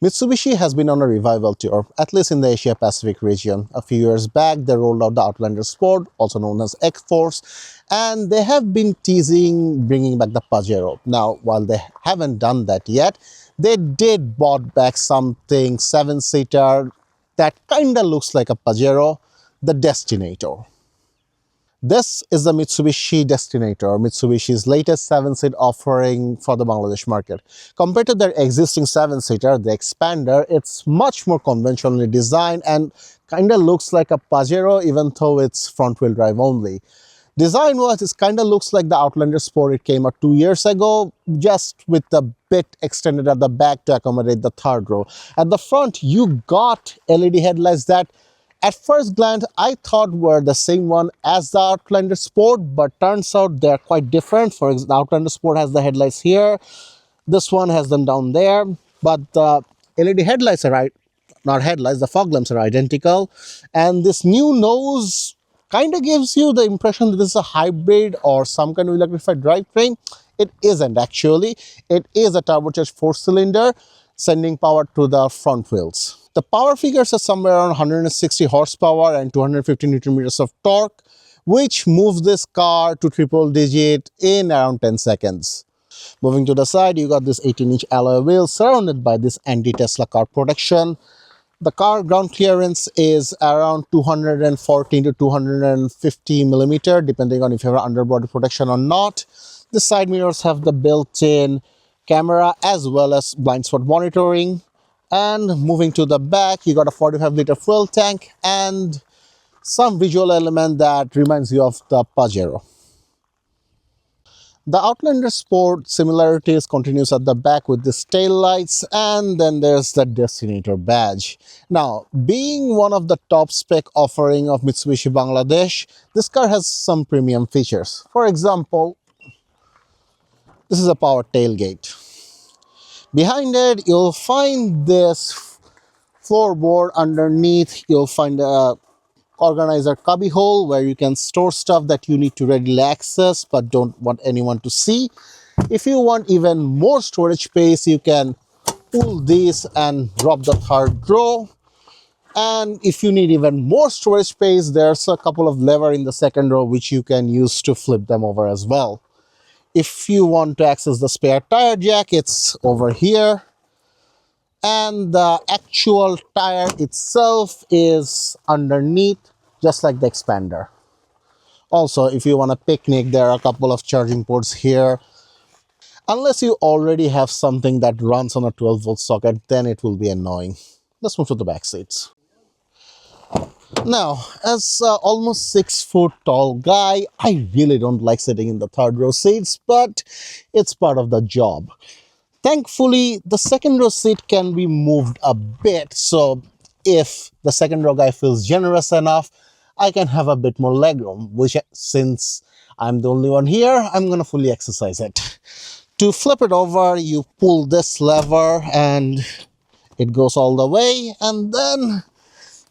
Mitsubishi has been on a revival tour, at least in the Asia Pacific region. A few years back, they rolled out the Outlander Sport, also known as Xforce, and they have been teasing bringing back the Pajero. Now, while they haven't done that yet, they did bought back something 7-seater that kinda looks like a Pajero, the Destinator. This is the Mitsubishi Destinator, Mitsubishi's latest 7-seat offering for the Bangladesh market. Compared to their existing 7-seater, the Expander, it's much more conventionally designed and kind of looks like a Pajero even though it's front-wheel drive only. Design-wise, it kind of looks like the Outlander Sport it came out 2 years ago, just with a bit extended at the back to accommodate the third row. At the front, you got LED headlights that at first glance, I thought were the same one as the Outlander Sport, but turns out they're quite different. For example, the Outlander Sport has the headlights here. This one has them down there, but the LED headlights are not headlights, the fog lamps are identical. And this new nose kind of gives you the impression that this is a hybrid or some kind of electrified drivetrain. It isn't actually. It is a turbocharged 4-cylinder sending power to the front wheels. The power figures are somewhere around 160 horsepower and 250 Newton meters of torque, which moves this car to triple digit in around 10 seconds. Moving to the side, you got this 18-inch alloy wheel surrounded by this anti-Tesla car protection. The car ground clearance is around 214 to 250 millimeter, depending on if you have underbody protection or not. The side mirrors have the built-in camera as well as blind spot monitoring. And moving to the back, you got a 45-liter fuel tank and some visual element that reminds you of the Pajero. The Outlander Sport similarities continues at the back with these tail lights, and then there's the Destinator badge. Now, being one of the top spec offering of Mitsubishi Bangladesh, this car has some premium features. For example, this is a power tailgate. Behind it, you'll find this floorboard. Underneath, you'll find a organizer cubby hole where you can store stuff that you need to readily access but don't want anyone to see. If you want even more storage space, you can pull this and drop the third row. And if you need even more storage space, there's a couple of levers in the second row which you can use to flip them over as well. If you want to access the spare tire jack, it's over here. And the actual tire itself is underneath, just like the Expander. Also, if you want a picnic, there are a couple of charging ports here. Unless you already have something that runs on a 12-volt socket, then it will be annoying. Let's move to the back seats. Now, as almost 6-foot tall guy, I really don't like sitting in the third row seats, but it's part of the job. Thankfully, the second row seat can be moved a bit, so if the second row guy feels generous enough, I can have a bit more legroom, which since I'm the only one here, I'm going to fully exercise it. To flip it over, you pull this lever and it goes all the way, and then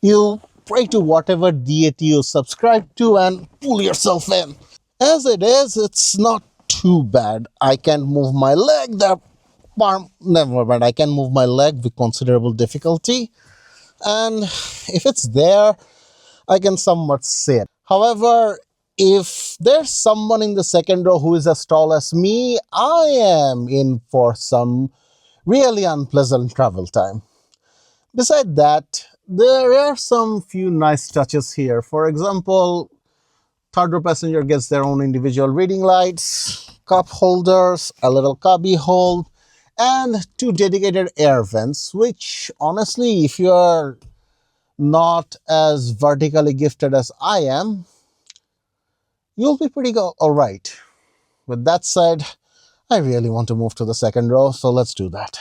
you pray to whatever deity you subscribe to and pull yourself in. As it is, it's not too bad. I can move my leg, never mind, I can move my leg with considerable difficulty, and if it's there, I can somewhat sit. However, if there's someone in the second row who is as tall as me, I am in for some really unpleasant travel time. Besides that, there are some few nice touches here. For example, third row passenger gets their own individual reading lights, cup holders, a little cubby hole, and 2 dedicated air vents, which honestly, if you are not as vertically gifted as I am, you'll be pretty alright. With that said, I really want to move to the second row, so let's do that.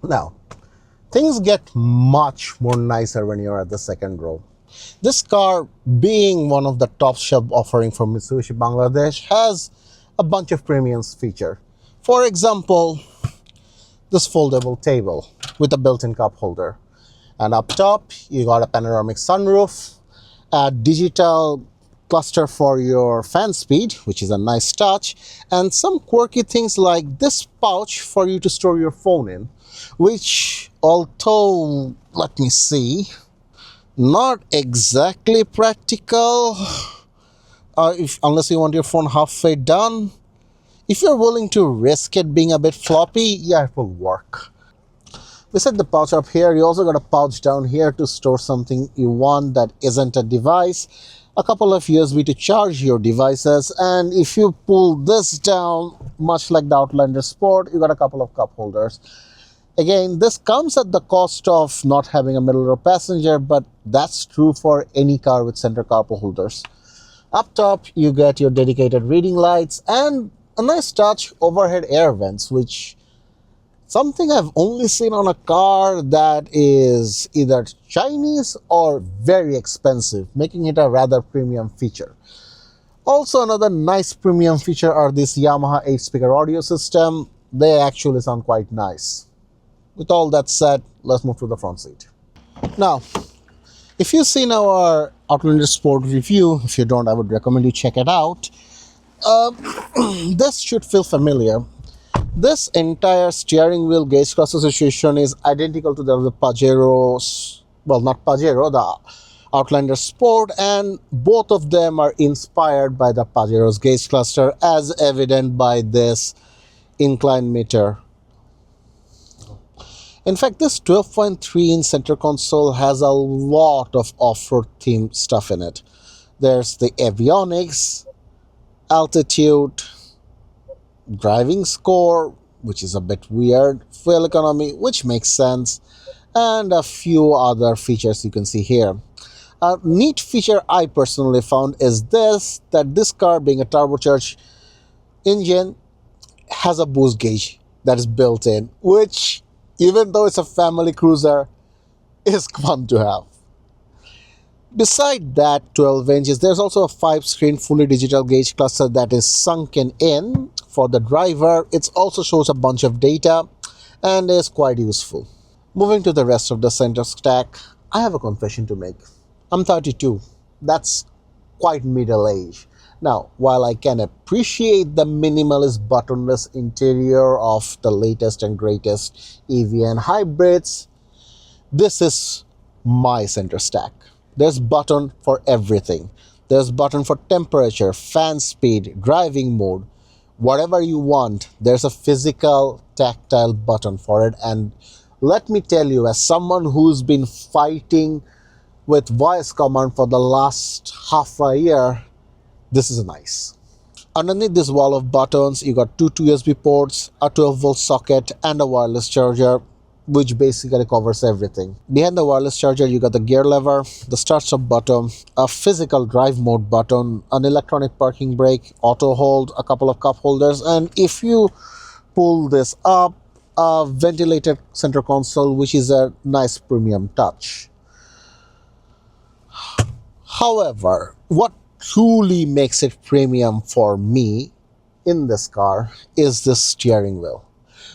Now, things get much more nicer when you're at the second row. This car, being one of the top shelf offering from Mitsubishi Bangladesh, has a bunch of premium features. For example, this foldable table with a built-in cup holder. And up top, you got a panoramic sunroof, a digital cluster for your fan speed, which is a nice touch, and some quirky things like this pouch for you to store your phone in, which although, let me see, not exactly practical, unless you want your phone halfway done. If you're willing to risk it being a bit floppy, yeah, it will work. Beside the pouch up here, you also got a pouch down here to store something you want that isn't a device, a couple of USB to charge your devices, and if you pull this down, much like the Outlander Sport, you got a couple of cup holders. Again, this comes at the cost of not having a middle row passenger, but that's true for any car with center cup holders. Up top, you get your dedicated reading lights and a nice touch overhead air vents, which something I've only seen on a car that is either Chinese or very expensive, making it a rather premium feature. Also, another nice premium feature are this Yamaha 8-speaker audio system. They actually sound quite nice. With all that said, let's move to the front seat. Now, if you've seen our Outlander Sport review, if you don't, I would recommend you check it out. This should feel familiar. This entire steering wheel gauge cluster situation is identical to the Pajero's, well, not Pajero, the Outlander Sport, and both of them are inspired by the Pajero's gauge cluster, as evident by this incline meter. In fact, this 12.3-inch center console has a lot of off-road themed stuff in it. There's the avionics, altitude, driving score, which is a bit weird, fuel economy, which makes sense, and a few other features you can see here. A neat feature I personally found is that this car, being a turbocharged engine, has a boost gauge that is built in, which, even though it's a family cruiser, is fun to have. Beside that 12 inches, there's also a 5-screen fully digital gauge cluster that is sunken in for the driver. It also shows a bunch of data and is quite useful. Moving to the rest of the center stack, I have a confession to make. I'm 32. That's quite middle age. Now, while I can appreciate the minimalist buttonless interior of the latest and greatest EV and hybrids, this is my center stack. There's button for everything. There's button for temperature, fan speed, driving mode, whatever you want. There's a physical tactile button for it. And let me tell you, as someone who's been fighting with voice command for the last half a year, this is nice. Underneath this wall of buttons, you got two USB ports, a 12-volt socket, and a wireless charger, which basically covers everything. Behind the wireless charger, you got the gear lever, the start-stop button, a physical drive mode button, an electronic parking brake, auto hold, a couple of cup holders, and if you pull this up, a ventilated center console, which is a nice premium touch. However, what truly makes it premium for me in this car is the steering wheel.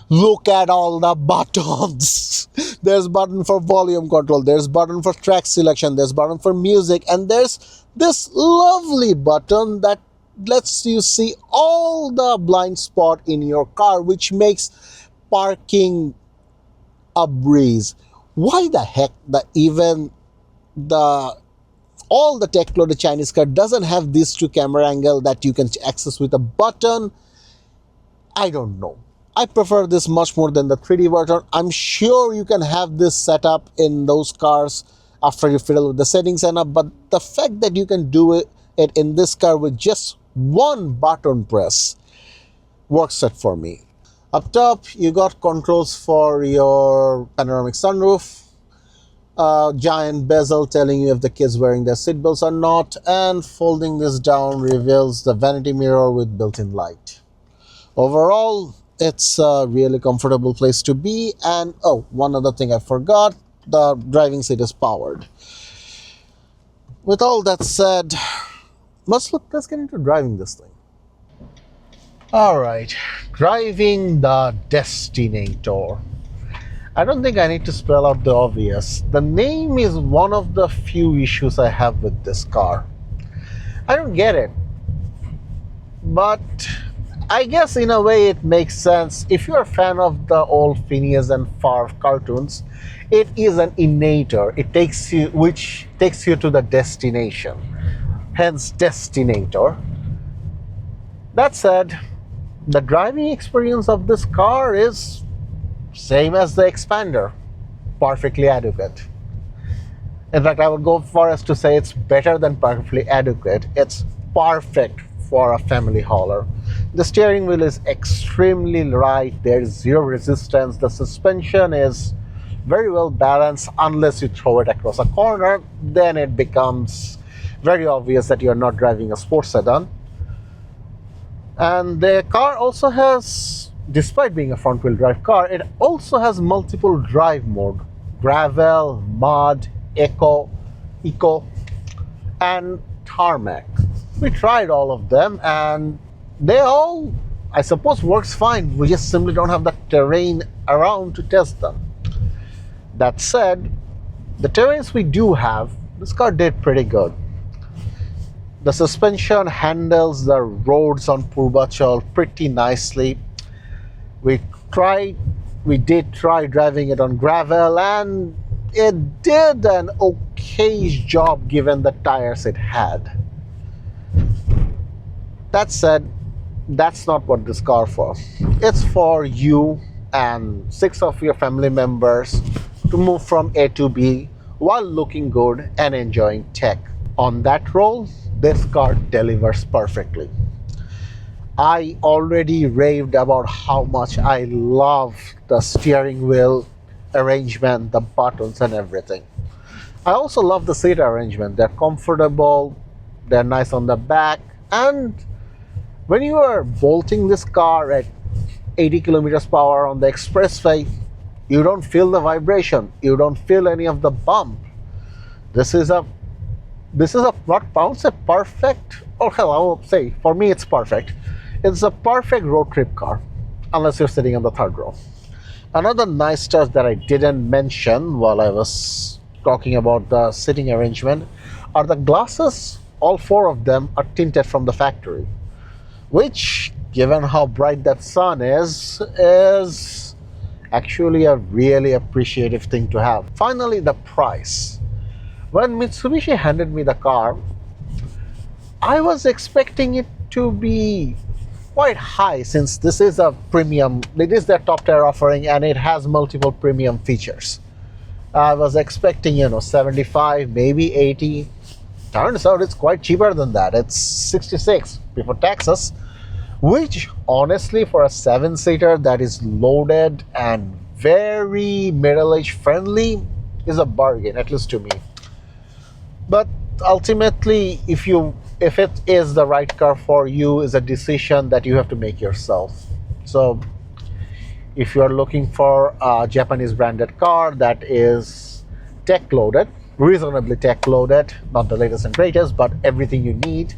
Look at all the buttons. There's button for volume control, there's button for track selection, there's button for music, and there's this lovely button that lets you see all the blind spot in your car, which makes parking a breeze. Why the heck all the tech-loaded Chinese car doesn't have these two camera angle that you can access with a button? I don't know. I prefer this much more than the 3D version. I'm sure you can have this set up in those cars after you fiddle with the settings and up, but the fact that you can do it in this car with just one button press works it for me. Up top, you got controls for your panoramic sunroof, giant bezel telling you if the kid's wearing their seatbelts or not, and folding this down reveals the vanity mirror with built-in light. Overall, it's a really comfortable place to be. And oh, one other thing I forgot, the driving seat is powered. With all that said, let's get into driving this thing. Alright, driving the Destinator. I don't think I need to spell out the obvious. The name is one of the few issues I have with this car. I don't get it. But I guess in a way it makes sense. If you're a fan of the old Phineas and Ferb cartoons, it is an innator. It takes you, which takes you to the destination. Hence, Destinator. That said, the driving experience of this car is same as the Expander, perfectly adequate. In fact, I would go far as to say it's better than perfectly adequate. It's perfect for a family hauler. The steering wheel is extremely light. There's zero resistance. The suspension is very well balanced unless you throw it across a corner. Then it becomes very obvious that you're not driving a sports sedan. And the car also has, despite being a front-wheel drive car, it also has multiple drive mode: gravel, mud, eco, and tarmac. We tried all of them and they all, I suppose, works fine. We just simply don't have the terrain around to test them. That said, the terrains we do have, this car did pretty good. The suspension handles the roads on Purvachal pretty nicely. We did try driving it on gravel and it did an okay job given the tires it had. That said, that's not what this car for. It's for you and 6 of your family members to move from A to B while looking good and enjoying tech. On that role, this car delivers perfectly. I already raved about how much I love the steering wheel arrangement, the buttons and everything. I also love the seat arrangement. They're comfortable, they're nice on the back, and when you are bolting this car at 80 kilometers per hour on the expressway, you don't feel the vibration, you don't feel any of the bump. This is a not bounce, a perfect, or hell, I will say, for me it's perfect. It's a perfect road trip car, unless you're sitting on the third row. Another nice touch that I didn't mention while I was talking about the sitting arrangement are the glasses. All 4 of them are tinted from the factory, which, given how bright that sun is actually a really appreciative thing to have. Finally, the price. When Mitsubishi handed me the car, I was expecting it to be quite high, since this is a premium, it is their top tier offering and it has multiple premium features. I was expecting, 75, maybe 80. Turns out it's quite cheaper than that. It's 66 before taxes, which honestly, for a 7-seater that is loaded and very middle-age friendly, is a bargain, at least to me. But ultimately, if it is the right car for you, is a decision that you have to make yourself. So if you are looking for a Japanese branded car that is tech loaded, reasonably tech loaded, not the latest and greatest, but everything you need,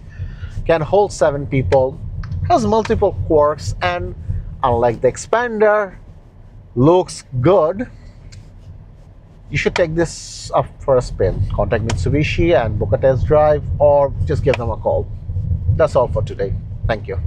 can hold 7 people, has multiple quirks, and unlike the Expander, looks good, you should take this up for a spin. Contact Mitsubishi and book a test drive, or just give them a call. That's all for today. Thank you.